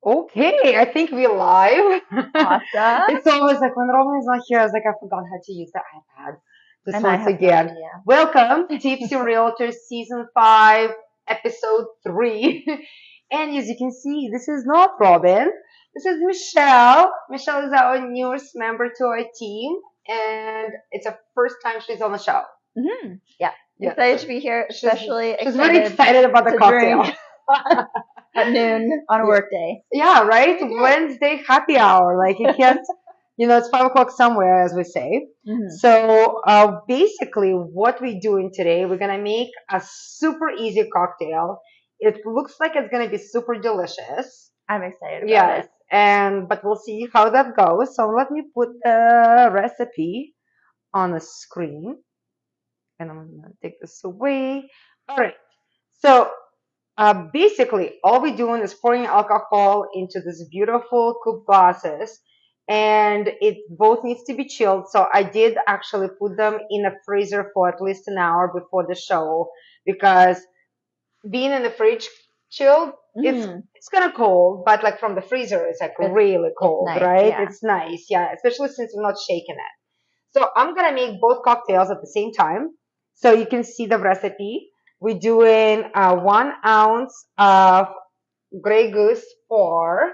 Okay, I think we're live. Awesome. It's always like when Robin is not here, I was like, I forgot how to use the iPad. Just And I once have no again, idea. welcome, Tipsy Realtors Season 5, Episode 3. And as you can see, this is not Robin. This is Michelle. Michelle is our newest member to our team, and it's the first time she's on the show. Yeah. Yeah, Excited so to be here, she's, especially she's very excited excited about the to cocktail. drink at noon on a Yeah. work day. Yeah, right? Very good. Wednesday happy hour. Like you can't, it's 5 o'clock somewhere, as we say. So basically, what we're doing today, we're gonna make a super easy cocktail. It looks like it's gonna be super delicious. I'm excited about Yes, it. but we'll see how that goes. So let me put the recipe on the screen, and I'm gonna take this away. All right. So basically, all we're doing is pouring alcohol into this beautiful coupe glasses, and it both needs to be chilled. So I did actually put them in a freezer for at least an hour before the show because being in the fridge chilled, it's hmm it's kind of cold, but like from the freezer, it's like It's really it's cold, nice. right? Yeah. It's nice, yeah, especially since we're not shaking it. So I'm gonna make both cocktails at the same time. So you can see the recipe. We're doing 1 ounce of Grey Goose pour,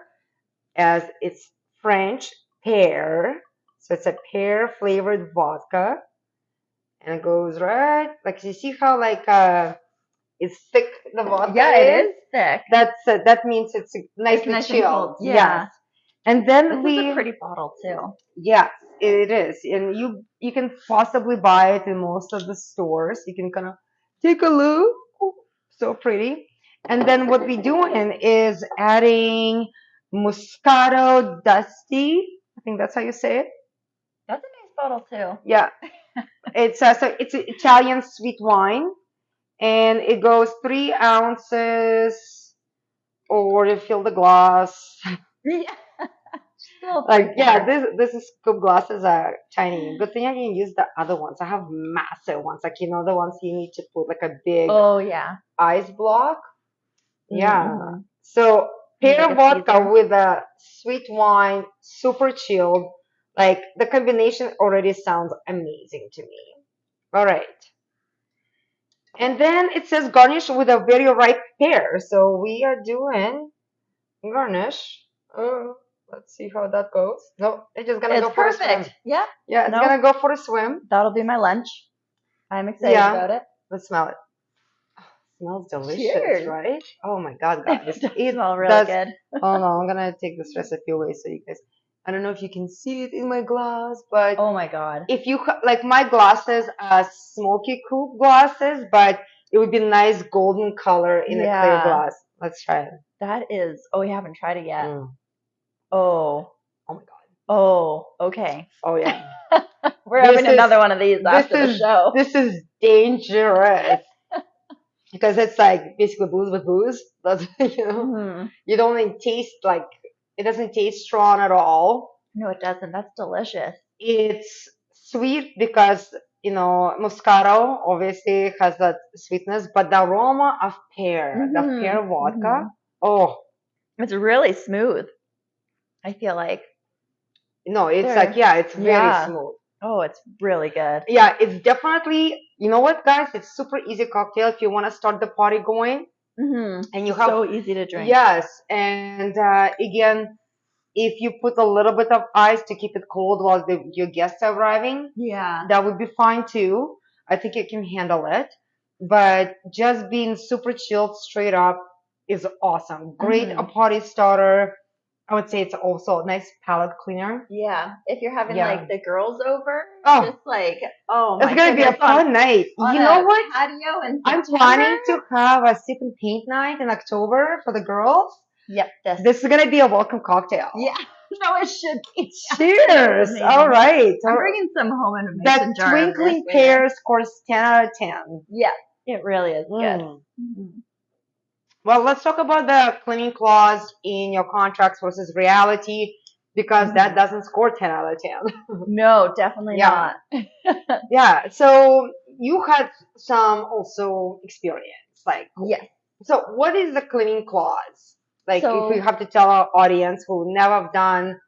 as it's French pear. So it's a pear flavored vodka, and it goes right like you see how like it's thick the vodka Yeah, it is. is thick. That means it's It's nicely nice and chilled. cold. Yes, Yeah. and This then is a we pretty bottle too. yes, it is, and you can possibly buy it in most of the stores. You can kind of take a look. Oh, so pretty. And then what we're doing is adding Moscato Dusty. I think that's how you say it. That's a nice bottle too. Yeah, it's Italian sweet wine, and it goes 3 ounces, or you fill the glass. Yeah. Still Like, yeah, three-quarter. this is scoop glasses are tiny. Good thing I didn't use the other ones. I have massive ones, like the ones you need to put like a big Oh yeah. ice block. Yeah. Mm-hmm. So Need like pear a vodka Caesar. with a sweet wine, super chilled. Like the combination already sounds amazing to me. All right. And then it says garnish with a very ripe pear. So we are doing garnish. Let's see how that goes. No, it's just gonna It's go for a swim. perfect. Yeah. Yeah, it's No, gonna go for a swim. that'll be my lunch. I'm excited Yeah, about it. let's smell it. Smells delicious, Cheers. right? Oh my God, guys. It does It smell really does. good. Oh no, I'm gonna take this recipe away so you guys. I don't know if you can see it in my glass, but Oh my God. if you like my glasses are smoky coupe glasses, but it would be nice golden color in a clear Yeah, glass. Let's try it. that is. Oh, we haven't tried it yet. Mm. Oh, Oh my God. oh, okay. Oh yeah. We're This having is another one of these this after the is show. this is dangerous because it's like basically booze with booze. That's hmm you don't even taste like it doesn't taste strong at all. No, it doesn't. That's delicious. It's sweet because Moscato obviously has that sweetness, but the aroma of pear, the hmm pear vodka, hmm oh It's really smooth. I feel like no, it's like there. yeah, it's very Yeah. smooth. Oh, it's really good. Yeah, it's definitely you know what, guys? It's super easy cocktail if you want to start the party going, and you have So easy to drink. yes, and again, if you put a little bit of ice to keep it cold while your guests are arriving, Yeah. that would be fine too. I think you can handle it. But just being super chilled straight up is awesome. Great a hmm party starter. I would say it's also a nice palate cleaner. Yeah. If you're having Yeah. like the girls over, Oh, just like, oh it's my gonna be a goodness, fun night. on You know a what? patio in I'm September. planning to have a sip and paint night in October for the girls. Yep, This is gonna be a welcome cocktail. yeah. No, it should be. Cheers! Amazing. All right. I'm bringing some home in a That mason jar. Twinkling Pear scores 10 out of 10. Yeah, it really is good. Mm. Well, let's talk about the cleaning clause in your contracts versus reality because that doesn't score 10 out of 10. No, definitely Yeah. not. Yeah. So you had some also experience. Like, Yes. so what is the cleaning clause? Like if we So, have to tell our audience who never have done,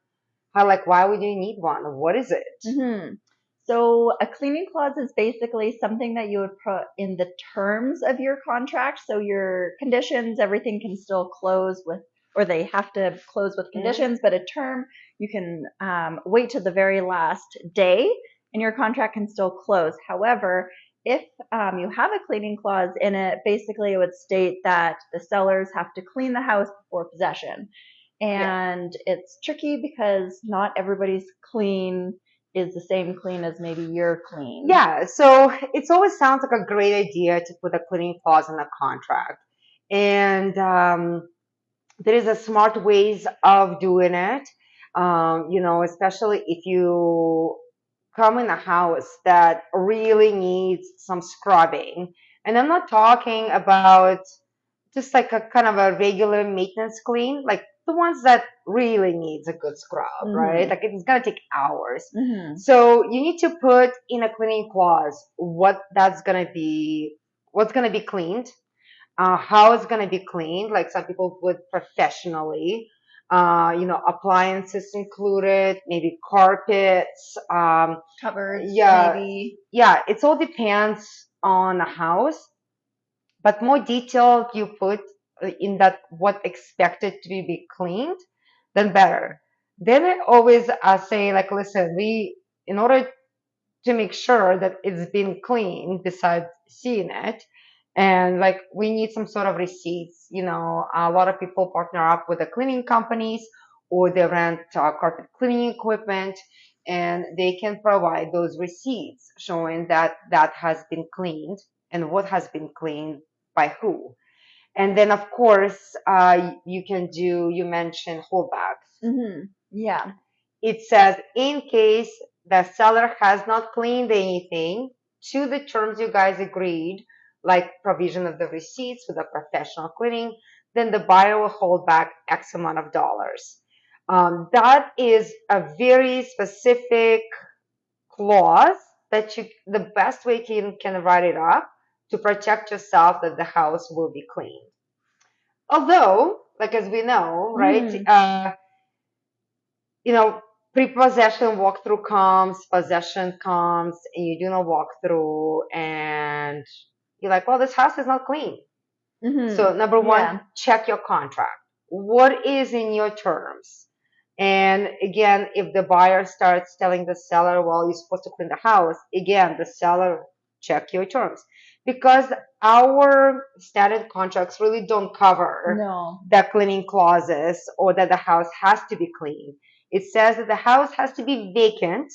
how like why would you need one? What is it? hmm so a cleaning clause is basically something that you would put in the terms of your contract. So your conditions, everything can still close with, or they have to close with Mm-hmm. conditions, but a term you can wait to the very last day and your contract can still close. However, if you have a cleaning clause in it, basically it would state that the sellers have to clean the house before possession. Yeah. And it's tricky because not everybody's clean is the same clean as maybe your clean. Yeah, so it always sounds like a great idea to put a cleaning clause in a contract. And there is a smart ways of doing it. Especially if you come in a house that really needs some scrubbing. And I'm not talking about just like a kind of a regular maintenance clean, like the ones that really needs a good scrub, right? Mm-hmm. Like it's gonna take hours. Mm-hmm. So you need to put in a cleaning clause what's gonna be cleaned, how it's gonna be cleaned. Like some people put professionally, appliances included, maybe carpets, Cupboards, yeah, maybe. yeah. It all depends on the house, but more detailed you put in that what expected to be cleaned, then better. Then I always say like, listen, in order to make sure that it's been cleaned besides seeing it, and like we need some sort of receipts. A lot of people partner up with the cleaning companies or they rent carpet cleaning equipment, and they can provide those receipts showing that that has been cleaned and what has been cleaned by who. And then of course you mentioned holdbacks. Mm-hmm. Yeah. It says, in case the seller has not cleaned anything to the terms you guys agreed, like provision of the receipts with a professional cleaning, then the buyer will hold back X amount of dollars. That is a very specific clause that the best way you can write it up to protect yourself that the house will be cleaned. Although, like as we know, right, Mm-hmm. you know, pre-possession walkthrough comes, possession comes, and you do a walkthrough, and you're like, well, this house is not clean. Mm-hmm. So, number one, Yeah. check your contract. What is in your terms? And again, if the buyer starts telling the seller, well, you're supposed to clean the house, again, the seller, check your terms. Because our standard contracts really don't cover No. the cleaning clauses or that the house has to be clean. It says that the house has to be vacant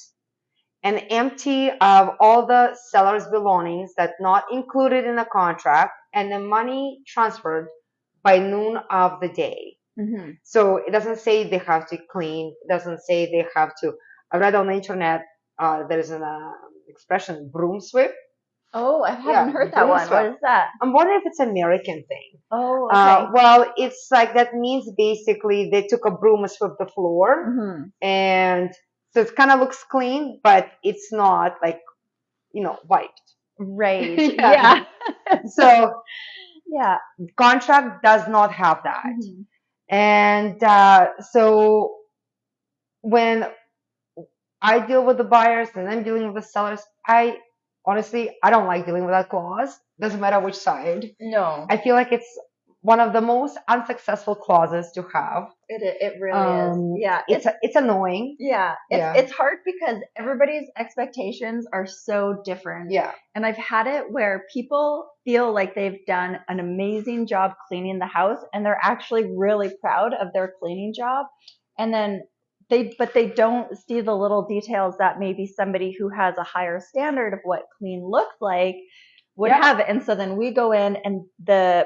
and empty of all the seller's belongings that not included in the contract and the money transferred by noon of the day. Mm-hmm. So it doesn't say they have to clean. It doesn't say they have to. I read on the internet there is an expression broom sweep. Oh, I haven't Yeah, heard that broom one. sweep. What is that? I'm wondering if it's an American thing. Oh, okay. Well, it's like that means basically they took a broom and swept the floor, Mm-hmm. and so it kind of looks clean, but it's not like wiped. Right. Yeah. Yeah. So Yeah. contract does not have that, Mm-hmm. and so when I deal with the buyers and I'm dealing with the sellers, I honestly I don't like dealing with that clause. Doesn't matter which side. No. I feel like it's one of the most unsuccessful clauses to have. It really is. Yeah. It's annoying. Yeah, Yeah. it's hard because everybody's expectations are so different. Yeah. And I've had it where people feel like they've done an amazing job cleaning the house and they're actually really proud of their cleaning job. And then but they don't see the little details that maybe somebody who has a higher standard of what clean looks like would Yep. have it. And so then we go in and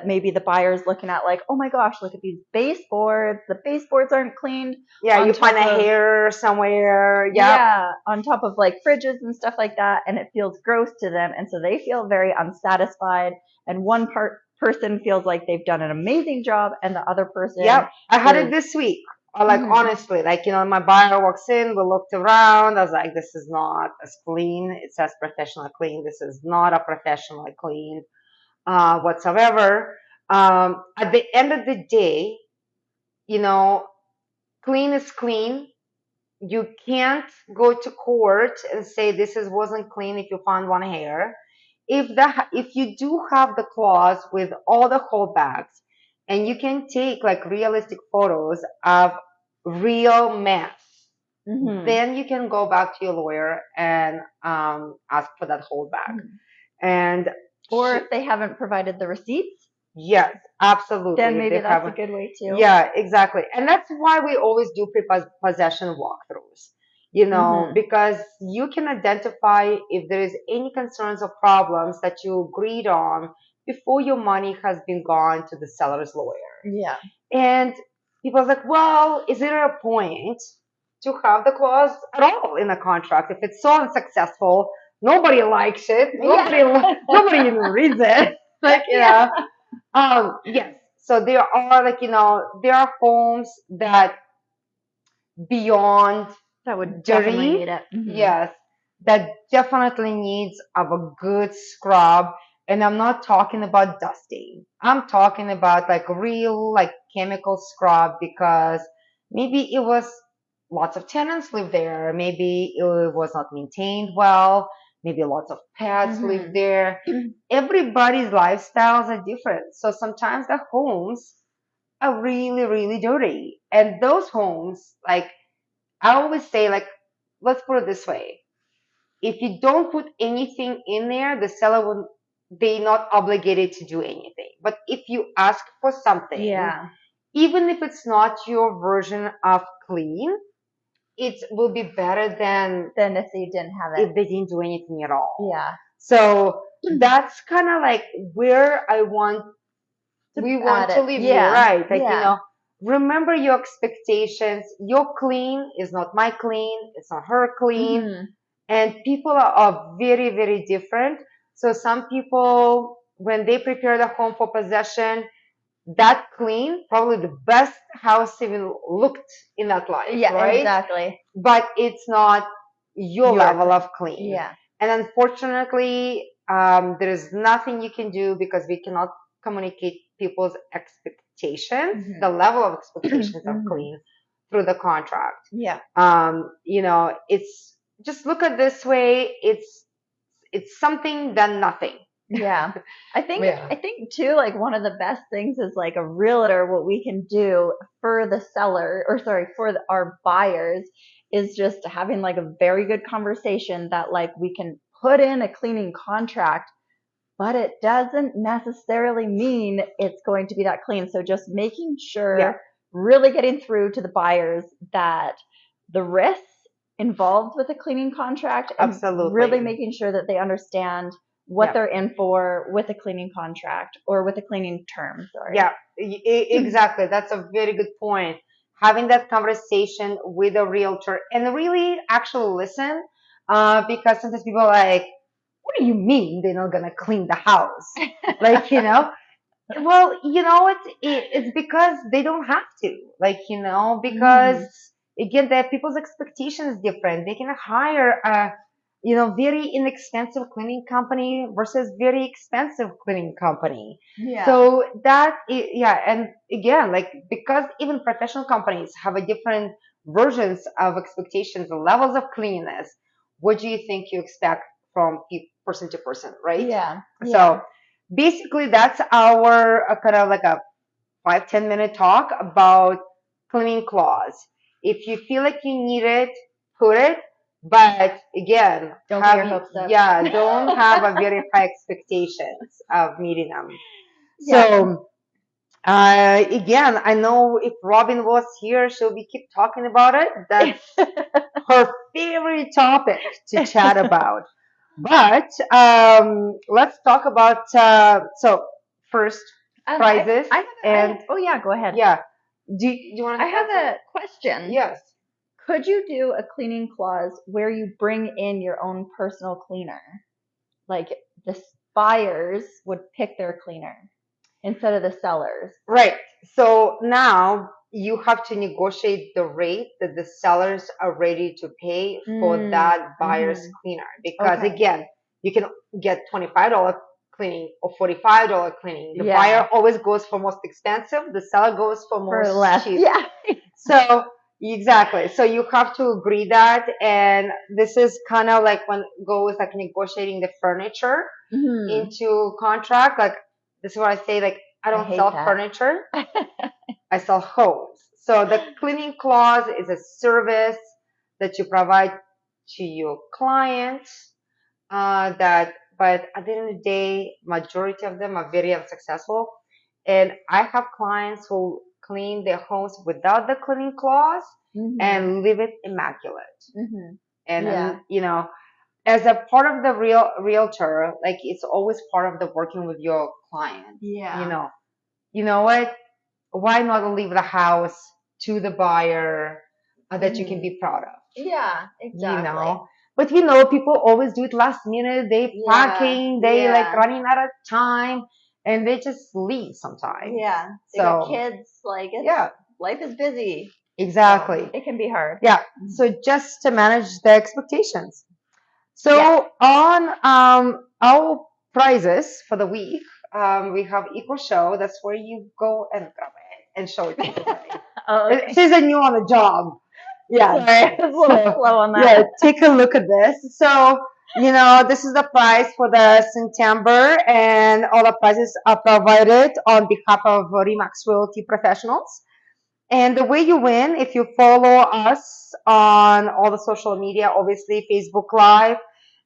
maybe the buyer's looking at like, oh my gosh, look at these baseboards. The baseboards aren't cleaned. Yeah, On you find a top of- hair somewhere. Yep. Yeah, on top of like fridges and stuff like that, and it feels gross to them, and so they feel very unsatisfied. And one person feels like they've done an amazing job, and the other person, Yep. I had it is- this week. Like Mhm. honestly, like my buyer walks in, we looked around. I was like, this is not as clean. It says professional clean. This is not a professionally clean whatsoever. At the end of the day, you know, clean is clean. You can't go to court and say this is wasn't clean if you found one hair. If you do have the clause with all the holdbacks, and you can take like realistic photos of real mess, then you can go back to your lawyer and ask for that holdback. And or if they haven't provided the receipts, yes, absolutely. then maybe that's a good way too. Yeah, exactly. And that's why we always do pre-possession walkthroughs, because you can identify if there is any concerns or problems that you agreed on before your money has been gone to the seller's lawyer. Yeah. And people are like, well, is there a point to have the clause at all in a contract if it's so unsuccessful? Nobody likes it. Nobody even reads it. Like, yes. So there are there are homes that beyond that would definitely need it. Yes, that definitely needs of a good scrub. And I'm not talking about dusting. I'm talking about like real like chemical scrub, because maybe it was lots of tenants live there. Maybe it was not maintained well. Maybe lots of pets live there. Everybody's lifestyles are different. So sometimes the homes are really, really dirty. And those homes, like I always say, like, let's put it this way. If you don't put anything in there, the seller will, they not obligated to do anything. But if you ask for something, even if it's not your version of clean, it will be better than if they didn't have it. If they didn't do anything at all. Yeah. So that's kind of like where we want to leave you, right? Like, remember your expectations. Your clean is not my clean. It's not her clean. And people are very, very different. So some people, when they prepare the home for possession, that clean, probably the best house even looked in that life, right? Exactly. But it's not your level of clean. Yeah. And unfortunately, there is nothing you can do because we cannot communicate people's expectations, the level of expectations of clean through the contract. Yeah. It's just look at this way. It's something than nothing. Yeah. I think too, like one of the best things is like a realtor, what we can do for the seller, or sorry, for our buyers, is just having like a very good conversation that like we can put in a cleaning contract, but it doesn't necessarily mean it's going to be that clean. So just making sure, really getting through to the buyers that the risks involved with a cleaning contract, and really making sure that they understand what they're in for with a cleaning contract or with a cleaning term. Sorry. Yeah, exactly. That's a very good point. Having that conversation with a realtor and really actually listen, because sometimes people are like, what do you mean they're not gonna clean the house? Like, well, it's because they don't have to. Like, because again, that people's expectation is different. They can hire a very inexpensive cleaning company versus very expensive cleaning company. Yeah. So and again, like, because even professional companies have a different versions of expectations and levels of cleanliness. What do you think you expect from person to person, right? Yeah. So basically, that's our kind of like a 5-10 minute talk about cleaning clause. If you feel like you need it, put it. But again, don't get your hopes up. Yeah, don't have a very high expectations of meeting them. So again, I know if Robin was here, she'll be keep talking about it. That's her favorite topic to chat about. But let's talk about so first prices. Oh yeah, go ahead. Yeah. Do you want to? I have a question. Yes. Could you do a cleaning clause where you bring in your own personal cleaner? Like the buyers would pick their cleaner instead of the sellers. Right. So now you have to negotiate the rate that the sellers are ready to pay for that buyer's cleaner. Because again, you can get $25 cleaning or $45 cleaning. The Yeah. buyer always goes for most expensive. The seller goes for For most less. cheap. Yeah. So exactly. So you have to agree that, and this is kind of like when it goes like negotiating the furniture into contract. Like this is what I say. Like I don't hate sell that. furniture. I sell homes. So the cleaning clause is a service that you provide to your clients. But at the end of the day, majority of them are very unsuccessful. And I have clients who clean their homes without the cleaning clause and leave it immaculate. And you know, as a part of the realtor, like it's always part of the working with your client. Yeah. You know what? Why not leave the house to the buyer that you can be proud of? Yeah, You know, but you know, people always do it last minute. They packing, they like running out of time, and they just leave sometimes. Yeah. They got kids. Like it's, life is busy. Exactly. So it can be hard. Yeah. So just to manage the expectations. So on our prizes for the week, we have Equal Show. That's where you go and grab it and show it to everybody. Okay. She's a new on the job. Yeah. Sorry, I was a little slow on that. Yeah, take a look at this. So, you know, this is the prize for the September, and all the prizes are provided on behalf of Remax Realty Professionals. And the way you win, if you follow us on all the social media, obviously Facebook Live,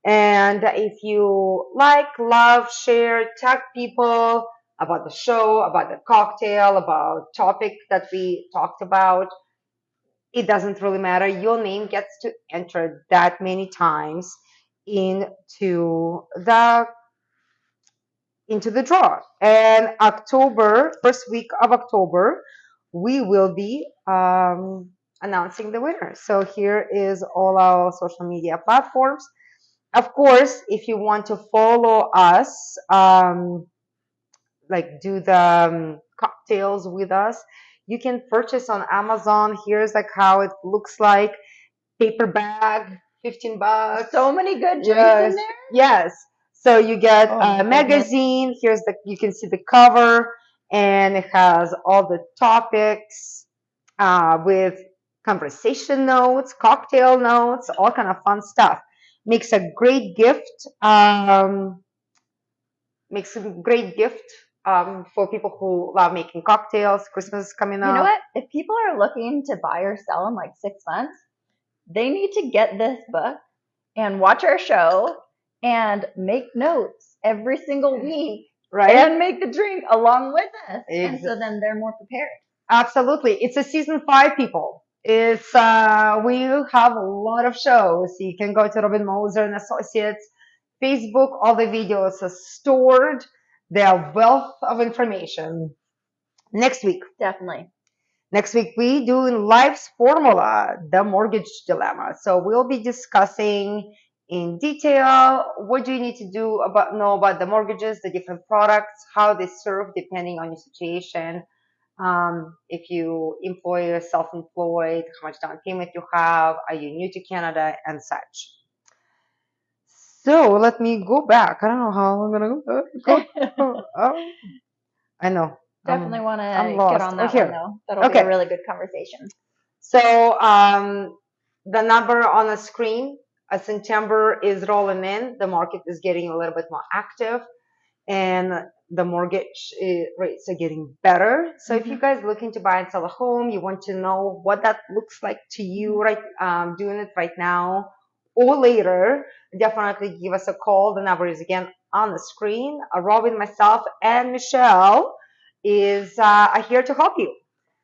and if you like, love, share, tag people about the show, about the cocktail, about topic that we talked about, it doesn't really matter. Your name gets to enter that many times into the draw. And October, first week of October, we will be announcing the winner. So here is all our social media platforms. Of course, if you want to follow us, like do the cocktails with us, you can purchase on Amazon. Here's like how it looks like. Paper bag, $15. So many good drinks in there. Yes. So you get a magazine. Here's you can see the cover, and it has all the topics with conversation notes, cocktail notes, all kind of fun stuff. Makes a great gift. Makes a great gift for people who love making cocktails. Christmas is coming up. You know what? If people are looking to buy or sell in like 6 months, they need to get this book and watch our show and make notes every single week, right? And make the drink along with us. And so then they're more prepared. Absolutely. It's a season 5, people. It's we have a lot of shows. You can go to Robin Moser and Associates Facebook. All the videos are stored. They are wealth of information. Next week. Definitely. Next week, we do Life's Formula, the mortgage dilemma. So we'll be discussing in detail what do you need to know about the mortgages, the different products, how they serve depending on your situation. If you employee or self-employed, how much down payment you have, are you new to Canada, and such. So let me go back. I don't know how I'm gonna go. I know. Definitely want to get on that one though. That'll be a really good conversation. So the number on the screen, September is rolling in. The market is getting a little bit more active, and the mortgage rates are getting better. So if you guys looking to buy and sell a home, you want to know what that looks like to you, right? Doing it right now or later, definitely give us a call. The number is again on the screen. Robin, myself, and Michelle is here to help you.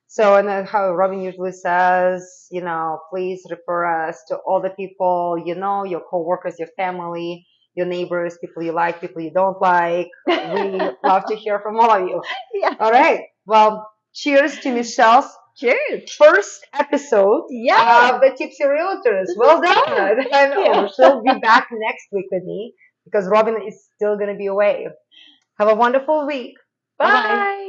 So, and then how Robin usually says, you know, please refer us to all the people you know, your coworkers, your family, your neighbors, people you like, people you don't like. We love to hear from all of you. Yeah. All right. Well, cheers to Michelle's first episode of the Tipsy Realtors. Well done. I know. She'll be back next week with me because Robin is still going to be away. Have a wonderful week. Bye-bye.